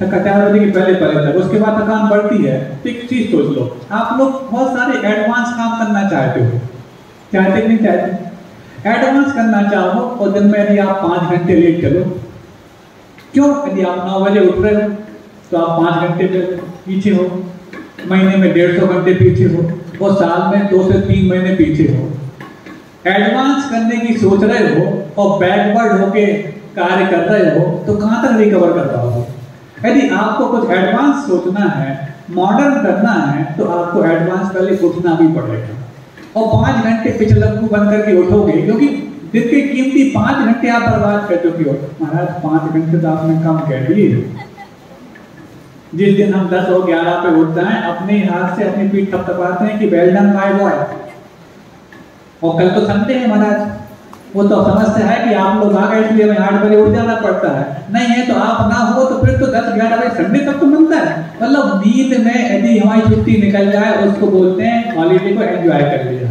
4 बजे के पहले तक, उसके बाद थकान बढ़ती है, तो एक चीज सोच लो, आप लोग बहुत सारे एडवांस काम करना चाहते हो, चाहते कि नहीं चाहते? एडवांस करना चाहो और दिन में यदि आप 5 घंटे लेट चलो, क्यों? यदि आप 9 बजे उठ रहे हो तो आप 5 घंटे पीछे हो, महीने में 150 घंटे पीछे हो, और साल में 2 से 3 महीने पीछे हो। एडवांस करने की सोच रहे हो और बैकवर्ड होके कार्य कर रहे हो तो कहां तक रिकवर कर पाओगे? यदि आपको कुछ एडवांस सोचना है, मॉडर्न करना है, तो आपको एडवांस पहले उठना भी पड़ेगा। और 5 घंटे पिछलग्गू बन करके उठोगे, क्योंकि दिन के कीमती 5 घंटे आप बर्बाद कर चुके हो। महाराज 5 घंटे तो आपने कम कह दिए। जिस दिन हम 10 और 11 पे उठते हैं, अपने हाथ से अपनी पीठ थपथपाते हैं कि वेल डन माय बॉय। और कल तो संडे है महाराज, वो तो समझते हैं कि आप लोग आ गए इसलिए हमें 8 बजे उठ जाना पड़ता है। नहीं है तो आप ना हो तो फिर तो 10-11 बजे संडे तक तो बनता है। मतलब नींद में यदि हमारी छुट्टी निकल जाए उसको बोलते हैं हॉलीडे को एंजॉय कर लिया।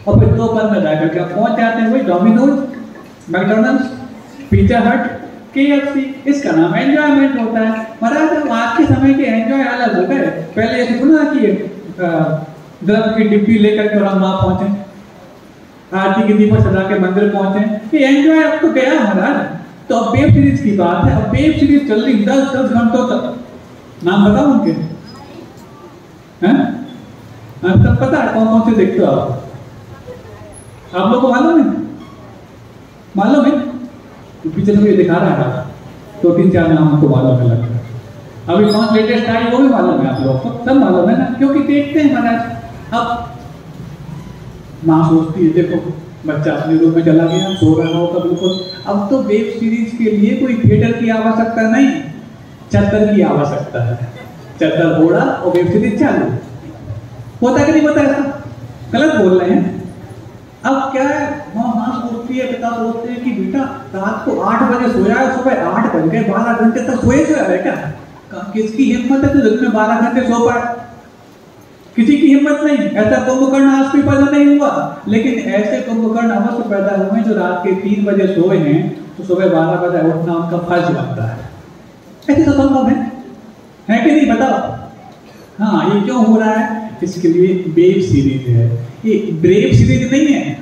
और फिर दोपहर में जाकर के आप पहुंच जाते हैं वही डोमिनोज, मैकडॉनल्ड्स, पिज्जा हट, KFC, इसका नाम एंजॉयमेंट होता है। महाराज आज के समय के एंजॉय अलग हो गए। पहले ऐसे सुना कि द्रव की डिब्बी लेकर के हम वहां पहुंचे, आरती की दीपक सजा के मंदिर पहुंचे, ये एंजॉय अब तो गया महाराज। तो अब वेब सीरीज की बात है, अब वेब सीरीज चल रही 10 घंटों तक। नाम बताओ उनके, हैं? सब पता है कौन कौन से देखते हो आप लोग को मालूम है? मालूम है? पिक्चर में ये दिखा रहा है, 2-3-4 नाम हमको मालूम है लगता है। अभी कौन लेटेस्ट आई वो भी मालूम है आप लोग को, सब मालूम है ना, क्योंकि देखते हैं महाराज। अब माँ सोचती है देखो बच्चा अपने रूम में चला गया, सो रहा होगा बिल्कुल। अब तो वेब सीरीज के लिए कोई थिएटर की आवश्यकता नहीं, चद्दर की आवश्यकता है। चद्दर ओढ़ा और वेब सीरीज चालू। होता कि नहीं होता ऐसा? गलत बोल रहे हैं। अब क्या है, माँ सोचती है, पिता सोचते हैं कि बेटा रात को 8 बजे सोया है, सुबह 8 बज गए, 12 घंटे तक सोए है क्या? किसकी हिम्मत है तो दिन में 12 घंटे सो पाए? किसी की हिम्मत नहीं। ऐसा कुंभकर्ण आज भी पैदा नहीं हुआ, लेकिन ऐसे कुंभकर्ण अवश्य पैदा हुए जो रात के 3 बजे सोए हैं तो सुबह 12 बजे उठना उनका फर्ज बनता है। ऐसे तो संभव है कि नहीं? बताओ। हाँ, ये क्यों हो रहा है? इसके लिए वेब सीरीज है। ये ब्रेव सीरीज नहीं है,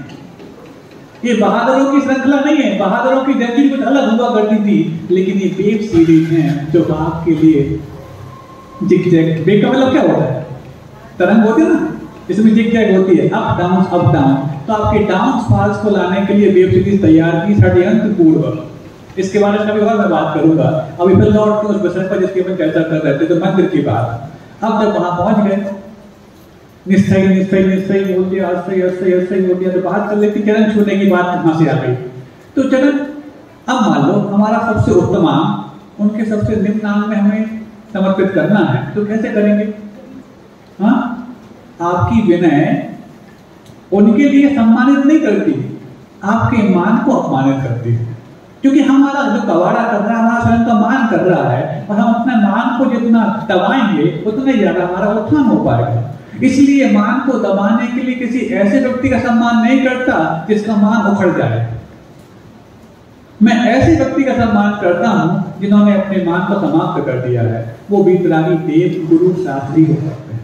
ये बहादुरों की श्रृंखला नहीं है। बहादुरों की जंजीर कुछ अलग हुआ करती थी, लेकिन ये वेब सीरीज है जो आपके लिए जिग जैग। वेब का मतलब क्या होता है? तरंग होती है ना, इसमें जिग जैग होती है, अप डाउन अप डाउन। तो आपके डाउन फॉल्स को लाने के लिए वेब सीरीज तैयार की षड्यंत्र पूर्वक। इसके बारे में कभी और मैं बात करूंगा। अभी फिर लौट के उस विषय पर जिसकी हम चर्चा कर रहे थे, तो मंदिर की बात। अब जब वहां पहुंच गए निश्चय निश्चय निश्चय बोल दिया, अस्थय अस्थय अस्थय बोल दिया, तो बात कर लेती चरण छूने की बात कहां से आ गई। तो चरण, अब मान लो हमारा सबसे उत्तम आम उनके सबसे निम्न नाम में हमें समर्पित करना है, तो कैसे करेंगे? हाँ, आपकी विनय उनके लिए सम्मानित नहीं करती, आपके मान को अपमानित करती है। क्योंकि हमारा जो कवाड़ा कर रहा है, हमारा स्वयं का मान कर रहा है, और हम अपने मान को जितना दबाएंगे उतना ज्यादा हमारा उत्थान हो पाएगा। इसलिए मान को दबाने के लिए किसी ऐसे व्यक्ति का सम्मान नहीं करता जिसका मान उखड़ जाए। मैं ऐसे व्यक्ति का सम्मान करता हूं जिन्होंने अपने मान को समाप्त कर दिया है। वो वीतरागी देव गुरु शास्त्री हो सकते हैं।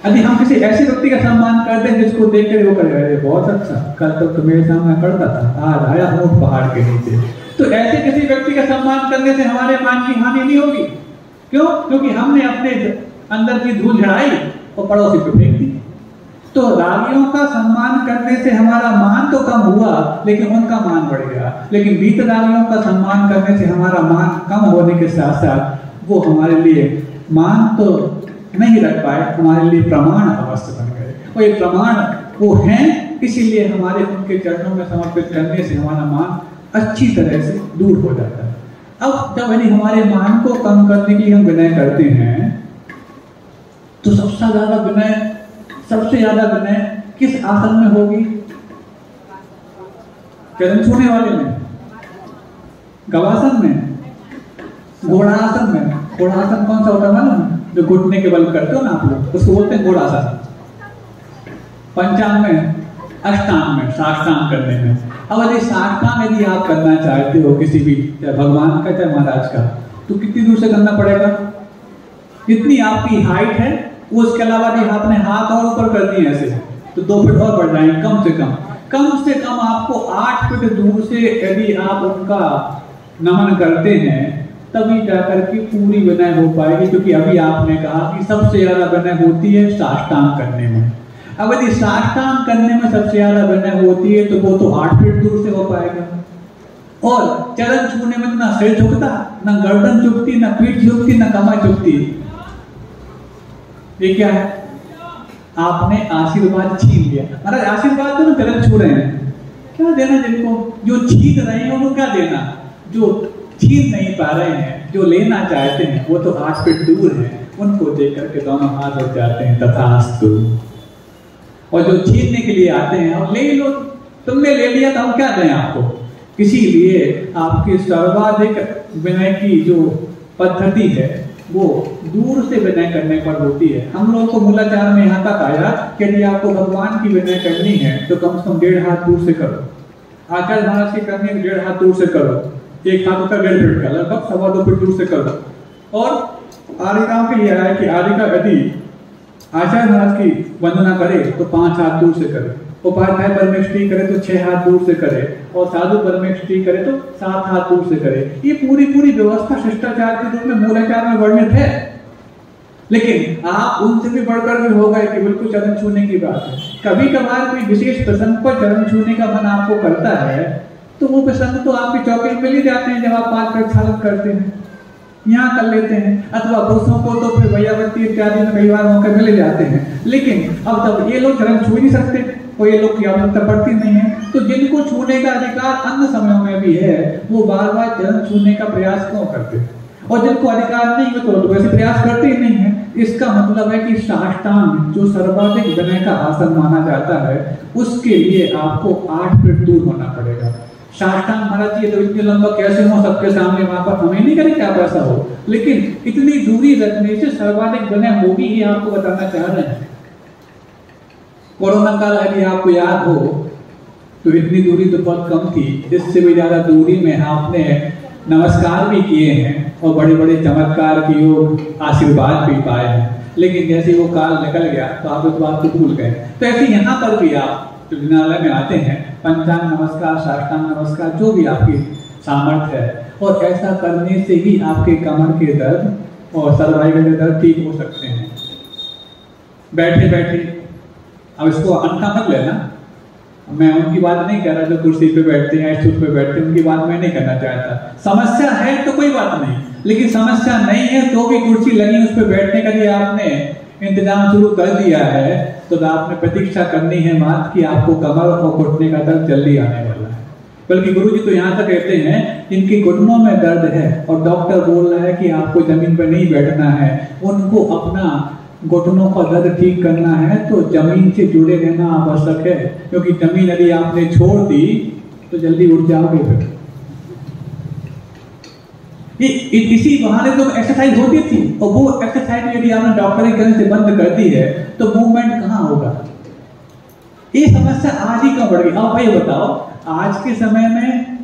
यदि हम किसी ऐसे व्यक्ति का सम्मान करते हैं जिसको देखकर वो कहे बहुत अच्छा, कल तक तो मेरे सामने करता था, आज आया हूं पहाड़ के नीचे, तो ऐसे किसी व्यक्ति का सम्मान करने से हमारे मान की हानि नहीं होगी। क्यों? क्योंकि हमने अपने अंदर की धूल झड़ाई और पड़ोसी पे फेंक दी। तो रागियों का सम्मान करने से हमारा मान तो कम हुआ, लेकिन उनका मान बढ़ गया। लेकिन वीतरागियों का सम्मान करने से हमारा मान कम होने के साथ साथ वो हमारे लिए मान तो नहीं रख पाए, हमारे लिए प्रमाण अवश्य बन गए। और ये प्रमाण वो हैं, इसीलिए हमारे उनके चरणों में समर्पित करने से हमारा मान अच्छी तरह से दूर हो जाता है। अब जब यदि हमारे मान को कम करने के लिए हम विनय करते हैं, तो सबसे ज्यादा विनय किस आसन में होगी? चरण छूने वाले में, गवासन में, घोड़ासन में। घोड़ासन कौन सा होता है मालूम? जो घुटने के बल करते हो ना आप लोग, उसको बोलते हैं घोड़ासन। पंचांग में, अष्टांग में, साष्टांग करने में। अब यदि साष्टांग यदि आप करना चाहते हो किसी भी, चाहे भगवान का चाहे महाराज का, तो कितनी दूर से करना पड़ेगा? जितनी आपकी हाइट है, उसके अलावा यदि आपने हाथ और ऊपर कर दिए ऐसे, तो 2 फीट और बढ़ जाएंगे कम से कम आपको 8 फीट दूर से यदि आप उनका नमन करते हैं, तभी जाकर के पूरी विनय हो पाएगी। क्योंकि अभी आपने कहा कि सबसे ज्यादा विनय होती है साष्टांग करने में। अब यदि साष्टांग करने में सबसे ज्यादा विनय होती है, तो वो तो 8 फीट दूर से हो पाएगा। और चरण छूने में ना सिर झुकता, ना गर्दन झुकती, ना पीठ झुकती, ना कमर झुकती। ये क्या है? आपने आशीर्वाद छीन लिया। महाराज आशीर्वाद तो चरण छू रहे हैं, क्या देना जिनको? जो छीन रहे हैं उनको क्या देना? जो छीन नहीं पा रहे हैं, जो लेना चाहते हैं, वो तो 8 फीट दूर है, उनको देख करके दोनों हाथ हो जाते हैं तथास्तु। और जो छीनने के लिए आते हैं, अब ले लो, तुमने ले लिया तो हम क्या दें आपको? इसीलिए आपकी सर्वाधिक विनय की जो पद्धति है वो दूर से विनय करने पर होती है। हम लोग को मूलाचार में यहाँ तक आया कि यदि आपको भगवान की विनय करनी है तो कम से कम 1.5 हाथ दूर से करो। आचार्य महाराज की करनी है 1.5 हाथ दूर से करो, 1 हाथ का 1.5 फीट का, लगभग 2.25 फीट दूर से करो। और आर्यिकाओं के लिए आया कि आर्यिका यदि आचार्य महाराज की वंदना करे तो 5 हाथ दूर से करे, उपाध्याय परमेष्ठी करे तो 6 हाथ दूर से करे, और साधु परमेष्ठी करे तो 7 हाथ दूर से करे। ये पूरी व्यवस्था शिष्टाचार के रूप में मूलाचार में वर्णित है। लेकिन आप उनसे भी बढ़कर भी हो गए कि बिल्कुल चरण छूने की बात है। कभी कभार कोई विशेष प्रसंग पर चरण छूने का मन आपको करता है, तो वो प्रसंग तो आपके चौके मिल ही जाते हैं। जब आप 5 प्रक्षालन करते हैं, यहाँ कर लेते हैं, अथवा पुरुषों को तो फिर भैयावती इत्यादि में कई बार मौके मिल जाते हैं। लेकिन अब जब ये लोग चरण छू नहीं सकते, और ये लोग की आवश्यकता पड़ती नहीं है, तो जिनको छूने का अधिकार अन्य समयों में भी है, वो बार बार चरण छूने का प्रयास क्यों करते हैं? और जिनको अधिकार नहीं है तो वैसे प्रयास करते ही नहीं है। इसका मतलब है कि साष्टांग जो सर्वाधिक विनय का आसन माना जाता है, उसके लिए आपको 8 फीट दूर होना पड़ेगा। साष्टांग महाराज जी तो इतनी लंबा कैसे हो सबके सामने, वहां पर हमें नहीं करें क्या ऐसा हो, लेकिन इतनी दूरी रखने से सर्वाधिक विनय होगी, ये आपको बताना चाह रहे हैं। कोरोना काल यदि आपको याद हो तो इतनी दूरी तो बहुत कम थी, इससे भी ज्यादा दूरी में आपने नमस्कार भी किए हैं और बड़े बड़े चमत्कार की योग आशीर्वाद भी पाए हैं। लेकिन जैसे वो काल निकल गया तो आप इस बात को भूल गए। तो ऐसे यहाँ पर भी आप जो विद्यालय में आते हैं, पंचांग नमस्कार, साष्टांग नमस्कार, जो भी आपकी सामर्थ्य है, और ऐसा करने से ही आपके कमर के दर्द और सर्वाइकल के दर्द ठीक हो सकते हैं। बैठे बैठे, अब इसको अंठा मत लेना, मैं उनकी बात नहीं कर रहा जो कुर्सी पे बैठते हैं या स्टूल पे बैठते हैं, उनकी बात मैं नहीं करना चाहता। समस्या है तो कोई बात नहीं, लेकिन समस्या नहीं है तो भी कुर्सी लगी, उस पर बैठने का लिए आपने इंतजाम शुरू कर दिया है, तो रात में प्रतीक्षा करनी है बात कि आपको कमर और घुटने का दर्द जल्दी आने वाला है। बल्कि गुरुजी तो यहाँ तक कहते हैं जिनके घुटनों में दर्द है और डॉक्टर बोल रहा है कि आपको जमीन पर नहीं बैठना है, उनको अपना घुटनों का दर्द ठीक करना है तो जमीन से जुड़े रहना आवश्यक है, क्योंकि जमीन यदि आपने छोड़ दी तो जल्दी उठ जाओगे फिर। इसी बहाने तो एक्सरसाइज होती थी, और वो एक्सरसाइज यदि आपने डॉक्टरी करने से बंद कर दी है तो मूवमेंट कहाँ होगा। ये समस्या आज ही क्यों बढ़ गई? अब भाई बताओ, आज के समय में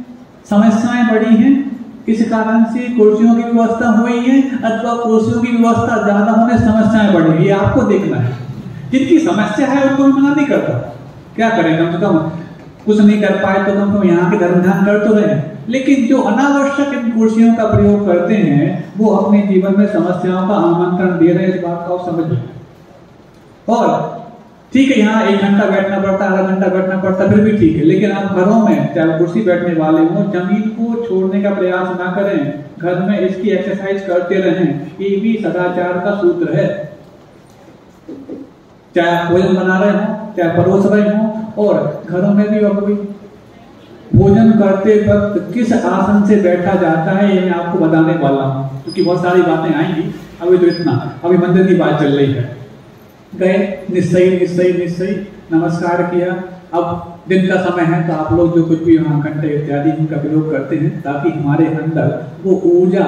समस्याएं बढ़ी हैं, इस कारण से कुर्सियों की व्यवस्था हुई है अथवा कुर्सियों की व्यवस्था ज्यादा होने समस्याएं बढ़ी, ये आपको देखना है। जिनकी समस्या है उनको मना नहीं करता, क्या करें, कम से कम कुछ नहीं कर पाए तो कम यहाँ के धर्म ध्यान कर तो रहे। लेकिन जो अनावश्यक इन कुर्सियों का प्रयोग करते हैं वो अपने जीवन में समस्याओं का आमंत्रण दे रहे हैं, इस बात का आप समझ लें। और ठीक है, यहाँ 1 घंटा बैठना पड़ता, आधा घंटा बैठना पड़ता, फिर भी ठीक है, लेकिन आप घरों में चाहे कुर्सी बैठने वाले हो जमीन को छोड़ने का प्रयास ना करें, घर में इसकी एक्सरसाइज करते रहें। ये भी सदाचार का सूत्र है। चाहे आप भोजन बना रहे हो, चाहे परोस रहे हो, और घरों में भी अब कोई भोजन करते वक्त किस आसन से बैठा जाता है ये मैं आपको बताने वाला हूँ, क्योंकि बहुत सारी बातें आएंगी। अभी तो इतना, अभी मंदिर की बात चल रही है। गए, निश्चय निश्चय निश्चय नमस्कार किया। अब दिन का समय है तो आप लोग जो कुछ भी वहाँ घंटे इत्यादि का प्रयोग करते हैं ताकि हमारे अंदर वो ऊर्जा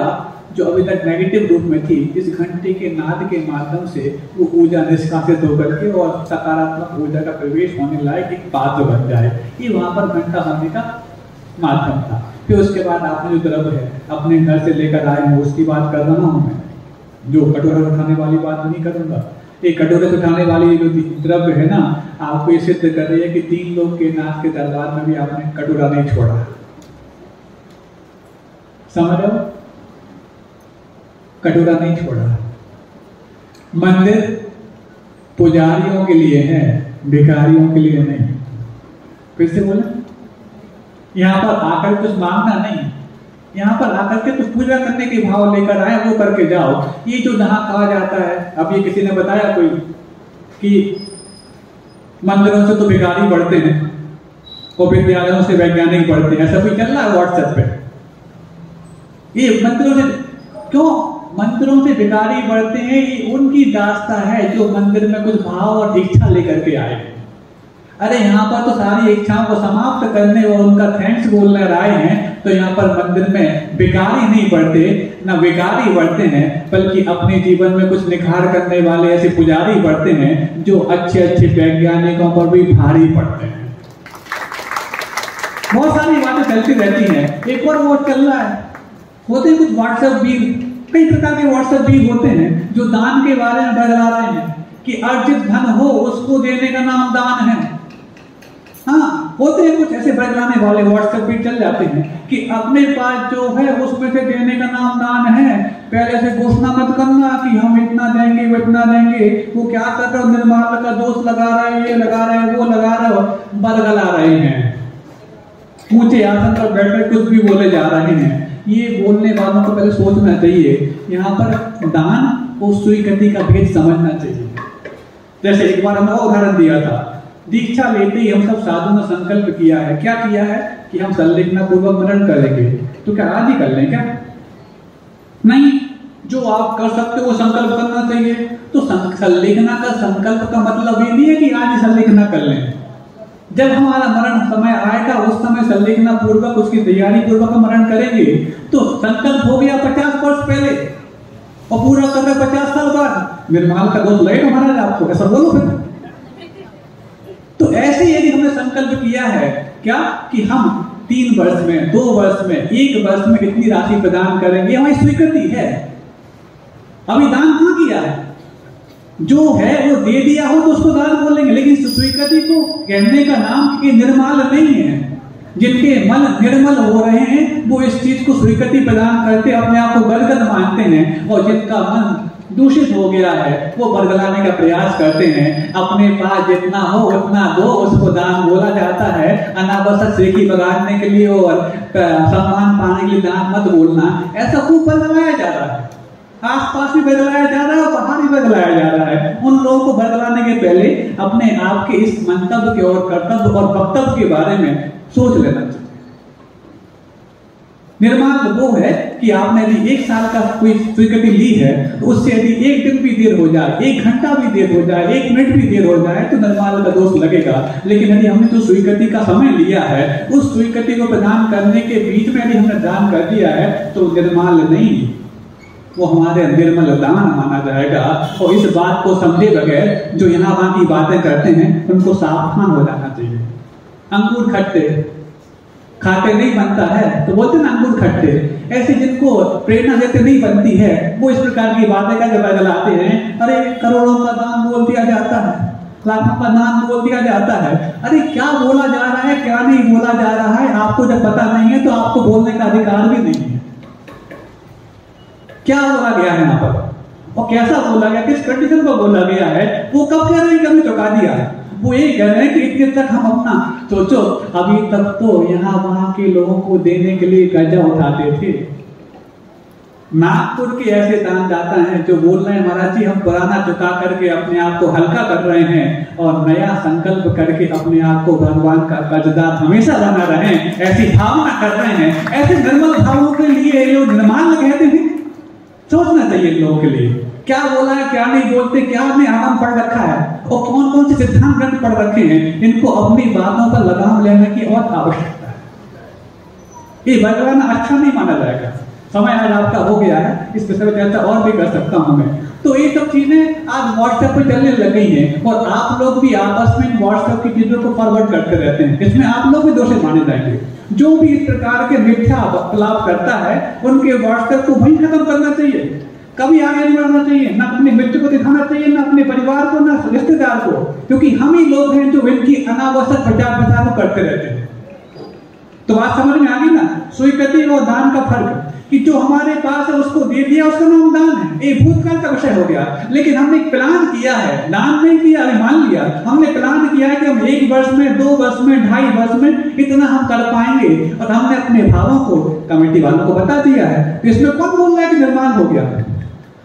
जो अभी तक नेगेटिव रूप में थी, इस घंटे के नाद के माध्यम से वो ऊर्जा निष्कासित होकर के और सकारात्मक ऊर्जा का प्रवेश होने लायक एक पात्र बन जाए। ये वहाँ पर घंटा बनने का माध्यम था। फिर उसके बाद आपने जो द्रव्य है अपने घर से लेकर आए हैं उसकी बात कर रहा हूँ मैं, जो कटोरा उठाने वाली बात नहीं करूँगा। ये कटोरे उठाने वाली जो द्रव्य है ना, आपको ये सिद्ध कर रही है कि 3 लोग के नाथ के दरबार में भी आपने कटोरा नहीं छोड़ा। समझ रहे हो? कटोरा नहीं छोड़ा। मंदिर पुजारियों के लिए है, भिखारियों के लिए नहीं। फिर से बोले, यहाँ पर आकर कुछ मांगना नहीं, यहाँ पर आकर के कुछ पूजा करने के भाव लेकर आए, वो करके जाओ। ये जो जहां कहा जाता है, अब ये किसी ने बताया कोई कि मंदिरों से तो भिखारी बढ़ते हैं और विद्यालयों से वैज्ञानिक बढ़ते हैं, ऐसा कोई चल रहा है व्हाट्सएप पे। ये मंदिरों से क्यों, मंदिरों से भिखारी बढ़ते हैं, ये उनकी दास्ता है जो मंदिर में कुछ भाव और इच्छा लेकर के आए। अरे यहाँ पर तो सारी इच्छाओं को समाप्त करने और उनका थैंक्स बोलने आए हैं, तो यहाँ पर मंदिर में भिखारी नहीं बढ़ते, ना विकारी बढ़ते हैं, बल्कि अपने जीवन में कुछ निखार करने वाले ऐसे पुजारी बढ़ते हैं जो अच्छे अच्छे वैज्ञानिकों पर भी भारी पड़ते हैं। बहुत सारी बातें चलती रहती हैं। एक और वो चल रहा है, होते कुछ व्हाट्सएप भी, कई प्रकार के व्हाट्सएप भी होते हैं जो दान के बारे में बता रहे हैं कि अर्जित धन हो उसको देने का नाम दान है। हाँ, होते हैं कुछ ऐसे बदलाने वाले व्हाट्सएप भी चल जाते हैं कि अपने पास जो है उसमें से देने का नाम दान है। पहले से घोषणा मत करना कि हम इतना देंगे वो इतना देंगे। वो क्या कर रहे हो, निर्माण का दोष लगा रहे हैं, ये लगा रहे हैं, वो लगा रहे हो, बरगला रहे हैं, ऊंचे आसन पर बैठकर कुछ भी बोले जा रहे हैं। ये बोलने वालों को पहले सोचना चाहिए, यहाँ पर दान और स्वीकृति का भेद समझना चाहिए। जैसे एक बार हमने उदाहरण दिया था, दीक्षा लेते ही हम सब साधु ने संकल्प किया है। क्या किया है कि हम संलेखना पूर्वक मनन करेंगे। तो क्या आज ही कर लें क्या? नहीं, जो आप कर सकते हो वो संकल्प करना चाहिए। तो संलेखना का संकल्प का मतलब ये नहीं है कि आज ही संलेखना कर लें। जब हमारा मरण समय आएगा उस समय संलेखना पूर्वक उसकी तैयारी पूर्वक मरण करेंगे। तो संकल्प हो गया 50 वर्ष पहले और पूरा कर रहे 50 साल बाद, निर्माल का दोष लगेगा महाराज आपको, ऐसा बोलो फिर। तो ऐसे यदि हमने संकल्प किया है क्या कि हम 3 वर्ष में, 2 वर्ष में, 1 वर्ष में इतनी राशि प्रदान करेंगे, हमारी स्वीकृति है। अभी दान कहाँ किया है, जो है वो दे दिया हो तो उसको दान बोलेंगे, लेकिन स्वीकृति को कहने का नाम ये निर्मल नहीं है। जिनके मन निर्मल हो रहे हैं वो इस चीज को स्वीकृति प्रदान करते अपने आप को गदगद मानते हैं, और जिनका मन दूषित हो गया है वो बरगलाने का प्रयास करते हैं। अपने पास जितना हो उतना दो, उसको दान बोला जाता है। अनावश्यक सेकी बगाड़ने के लिए और सम्मान पाने के लिए दान मत बोलना, ऐसा खूब बरगलाया जा रहा है। आसपास भी बदलाया जा रहा है और बाहर भी बदलाया जा रहा है। उन लोगों को बदलाने के पहले अपने आप के इस मंतव्य के और कर्तव्य और वक्तव्य के बारे में सोच लेना चाहिए। निर्माण वो है कि आपने यदि 1 साल का कोई स्वीकृति ली है, तो उससे यदि 1 दिन भी देर हो जाए, 1 घंटा भी देर हो जाए, 1 मिनट भी देर हो जाए, तो निर्माण का दोष लगेगा। लेकिन यदि हमने जो स्वीकृति का समय लिया है, उस स्वीकृति को प्रदान करने के बीच में यदि हमने दान कर दिया है, तो निर्माण नहीं, वो हमारे निर्मल दान माना जाएगा। और इस बात को समझे बगैर जो यहाँ वहां की बातें करते हैं, उनको सावधान हो जाना चाहिए। अंगूर खट्टे खाते नहीं बनता है, तो बोलते ना अंगूर खट्टे। ऐसे जिनको प्रेरणा देते नहीं बनती है, वो इस प्रकार की बातें करके बदलाते हैं। अरे करोड़ों का दान बोल दिया जाता है, लाखों का दान बोल दिया जाता है। अरे क्या बोला जा रहा है, क्या नहीं बोला जा रहा है, आपको जब पता नहीं है तो आपको बोलने का अधिकार भी नहीं है। क्या बोला गया है यहाँ पर और कैसा बोला गया, किस कंडीशन पर बोला गया है, वो कब कह रहे हैं कि हमने चुका दिया है। वो ये कह रहे हैं कि इतने तक हम अपना सोचो, अभी तक तो यहाँ वहां के लोगों को देने के लिए कर्जा उठाते थे। नागपुर के ऐसे दानदाता हैं जो बोल रहे हैं महाराज जी हम पुराना चुका करके अपने आप को हल्का कर रहे हैं और नया संकल्प करके अपने आप को भगवान का कर्जदार हमेशा बना रहे हैं, ऐसी भावना कर रहे हैं। ऐसे निर्मल भावों के लिए लोग निर्माण कहते हैं। सोचना चाहिए लोगों के लिए क्या बोला है, क्या नहीं बोलते, क्या हमने आराम पढ़ रखा है और कौन कौन से सिद्धांत ग्रंथ पढ़ रखे हैं। इनको अपनी बातों पर लगाम लेने की और आवश्यकता है। ये बदलाना अच्छा नहीं माना जाएगा। समय आज आपका हो गया है, इस विषय में चर्चा और भी कर सकता हूं मैं। तो ये सब चीजें आज व्हाट्सएप पर चलने लग गई हैं और आप लोग भी आपस में व्हाट्सएप की चीजों को फॉरवर्ड करते रहते हैं। इसमें आप लोग भी दोषी माने जाएंगे। जो भी इस प्रकार के मिथ्या वार्तालाप करता है, उनके व्हाट्सएप को वहीं खत्म करना चाहिए। कभी आगे नहीं बढ़ना चाहिए, ना अपने मित्र को दिखाना चाहिए, ना अपने परिवार को, ना रिश्तेदार को, क्योंकि हम ही लोग हैं जो इनकी अनावश्यक प्रचार प्रसार करते रहते हैं। तो बात समझ में आ गई ना, स्वीकृति और दान का फर्क, कि जो हमारे पास है उसको दे दिया, उसका नाम दान है। ये भूतकाल का विषय हो गया। लेकिन हमने प्लान किया है, दान नहीं किया, मान लिया हमने प्लान किया है कि हम 1 वर्ष में, 2 वर्ष में, 2.5 वर्ष में इतना हम कर पाएंगे और हमने अपने भावों को कमेटी वालों को बता दिया है। तो इसमें कौन बोल रहा है कि निर्माण हो गया?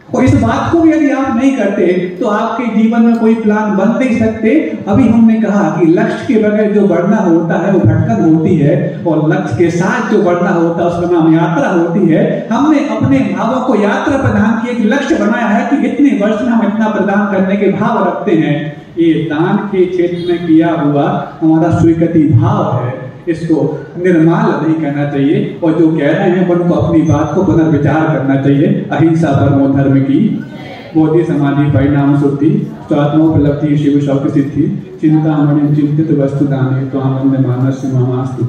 और इस बात को भी यदि आप नहीं करते तो आपके जीवन में कोई प्लान बन नहीं सकते। अभी हमने कहा कि लक्ष्य के बगैर जो बढ़ना होता है वो भटकन होती है और लक्ष्य के साथ जो बढ़ना होता है उसका नाम यात्रा होती है। हमने अपने भावों को यात्रा प्रदान किए कि लक्ष्य बनाया है कि इतने वर्ष में हम इतना प्रदान करने के भाव रखते हैं। ये दान के क्षेत्र में किया हुआ हमारा स्वीकृति भाव है, इसको निर्माल नहीं कहना चाहिए। और जो कह रहे हैं उनको अपनी बात को पुनर्विचार करना चाहिए। अहिंसा परमो धर्म की, बोधि समाधि परिणाम शुद्धि, स्वात्मोपलब्धि शिव शौक सिद्धि, चिंतामणि चिंतित वस्तु दाने तो आनंद मानस मामास्तु।